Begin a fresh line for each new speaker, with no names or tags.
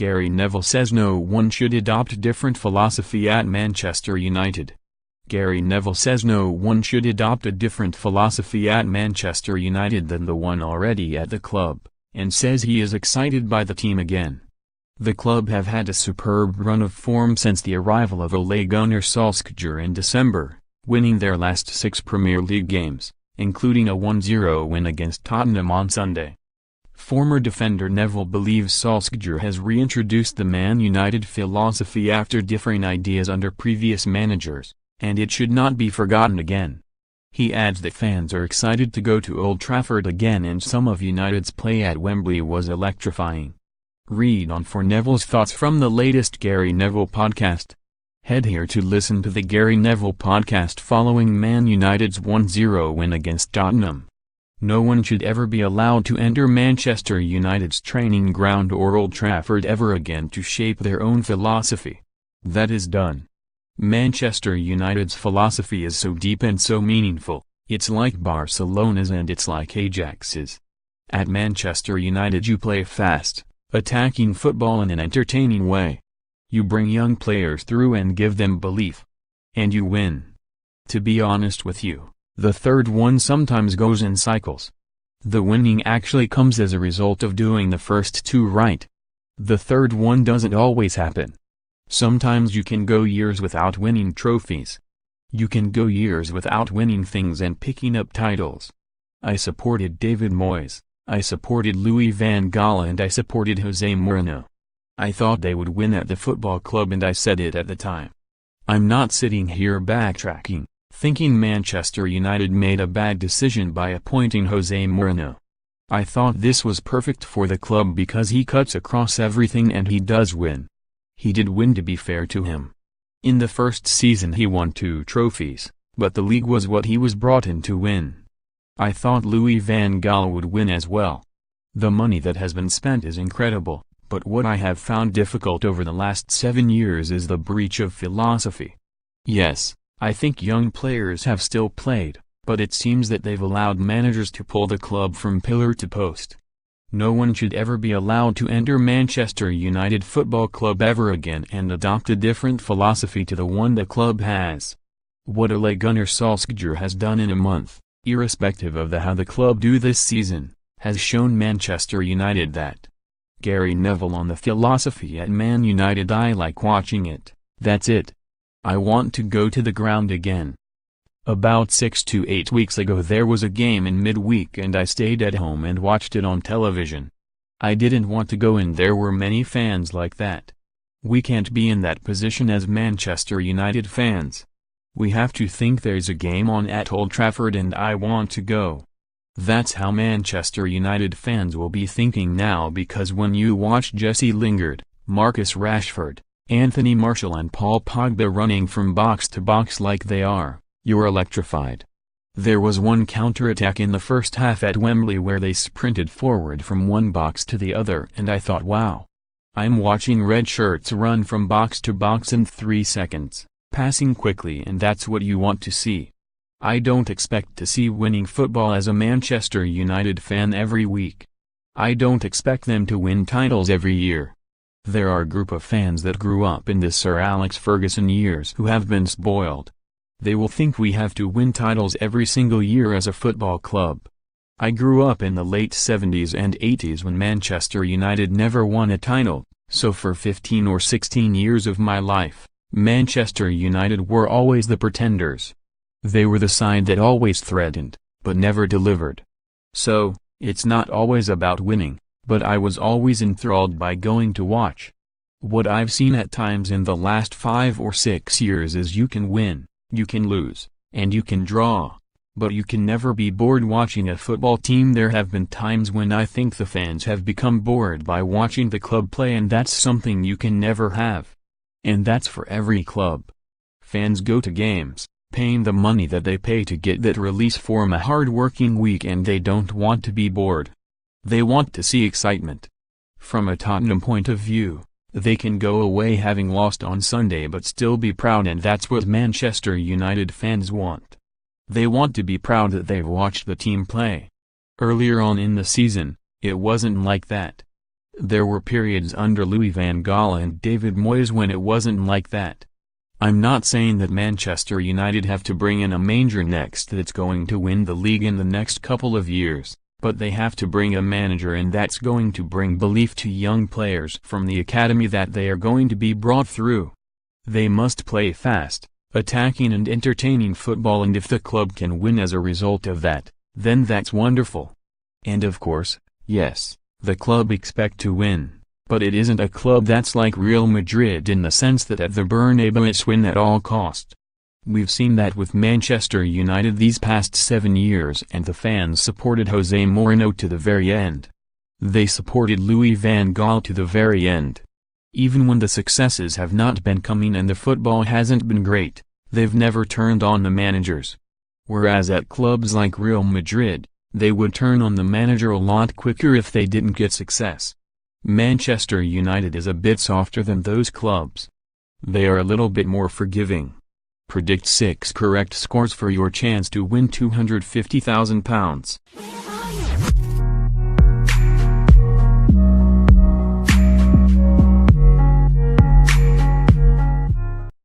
Gary Neville says no one should adopt a different philosophy at Manchester United. Gary Neville says no one should adopt a different philosophy at Manchester United than the one already at the club, and says he is excited by the team again. The club have had a superb run of form since the arrival of Ole Gunnar Solskjaer in December, winning their last 6 Premier League games, including a 1-0 win against Tottenham on Sunday. Former defender Neville believes Solskjaer has reintroduced the Man United philosophy after differing ideas under previous managers, and it should not be forgotten again. He adds that fans are excited to go to Old Trafford again and some of United's play at Wembley was electrifying. Read on for Neville's thoughts from the latest Gary Neville podcast. Head here to listen to the Gary Neville podcast following Man United's 1-0 win against Tottenham. No one should ever be allowed to enter Manchester United's training ground or Old Trafford ever again to shape their own philosophy. That is done. Manchester United's philosophy is so deep and so meaningful, it's like Barcelona's and it's like Ajax's. At Manchester United you play fast, attacking football in an entertaining way. You bring young players through and give them belief. And you win. To be honest with you, the third one sometimes goes in cycles. The winning actually comes as a result of doing the first 2 right. The third one doesn't always happen. Sometimes you can go years without winning trophies. You can go years without winning things and picking up titles. I supported David Moyes, I supported Louis van Gaal and I supported Jose Mourinho. I thought they would win at the football club and I said it at the time. I'm not sitting here backtracking, thinking Manchester United made a bad decision by appointing Jose Mourinho. I thought this was perfect for the club because he cuts across everything and he does win. He did win, to be fair to him. In the first season he won 2 trophies, but the league was what he was brought in to win. I thought Louis van Gaal would win as well. The money that has been spent is incredible, but what I have found difficult over the last 7 years is the breach of philosophy. Yes, I think young players have still played, but it seems that they've allowed managers to pull the club from pillar to post. No one should ever be allowed to enter Manchester United Football Club ever again and adopt a different philosophy to the one the club has. What Ole Gunnar Solskjaer has done in a month, irrespective of how the club do this season, has shown Manchester United that. Gary Neville on the philosophy at Man United: I like watching it, that's it. I want to go to the ground again. About 6 to 8 weeks ago there was a game in midweek and I stayed at home and watched it on television. I didn't want to go and there were many fans like that. We can't be in that position as Manchester United fans. We have to think there's a game on at Old Trafford and I want to go. That's how Manchester United fans will be thinking now, because when you watch Jesse Lingard, Marcus Rashford, Anthony Martial and Paul Pogba running from box to box like they are, you're electrified. There was one counter-attack in the first half at Wembley where they sprinted forward from one box to the other and I thought, wow. I'm watching red shirts run from box to box in 3 seconds, passing quickly, and that's what you want to see. I don't expect to see winning football as a Manchester United fan every week. I don't expect them to win titles every year. There are a group of fans that grew up in the Sir Alex Ferguson years who have been spoiled. They will think we have to win titles every single year as a football club. I grew up in the late 70s and 80s when Manchester United never won a title, so for 15 or 16 years of my life, Manchester United were always the pretenders. They were the side that always threatened, but never delivered. So, it's not always about winning, but I was always enthralled by going to watch. What I've seen at times in the last 5 or 6 years is you can win, you can lose, and you can draw, but you can never be bored watching a football team. There have been times when I think the fans have become bored by watching the club play, and that's something you can never have. And that's for every club. Fans go to games, paying the money that they pay to get that release from a hard-working week, and they don't want to be bored. They want to see excitement. From a Tottenham point of view, they can go away having lost on Sunday but still be proud, and that's what Manchester United fans want. They want to be proud that they've watched the team play. Earlier on in the season, it wasn't like that. There were periods under Louis van Gaal and David Moyes when it wasn't like that. I'm not saying that Manchester United have to bring in a manager next that's going to win the league in the next couple of years, but they have to bring a manager in that's going to bring belief to young players from the academy that they are going to be brought through. They must play fast, attacking and entertaining football, and if the club can win as a result of that, then that's wonderful. And of course, yes, the club expect to win. But it isn't a club that's like Real Madrid in the sense that at the Bernabeu it's win at all cost. We've seen that with Manchester United these past 7 years, and the fans supported Jose Mourinho to the very end. They supported Louis van Gaal to the very end. Even when the successes have not been coming and the football hasn't been great, they've never turned on the managers. Whereas at clubs like Real Madrid, they would turn on the manager a lot quicker if they didn't get success. Manchester United is a bit softer than those clubs. They are a little bit more forgiving. Predict 6 correct scores for your chance to win £250,000.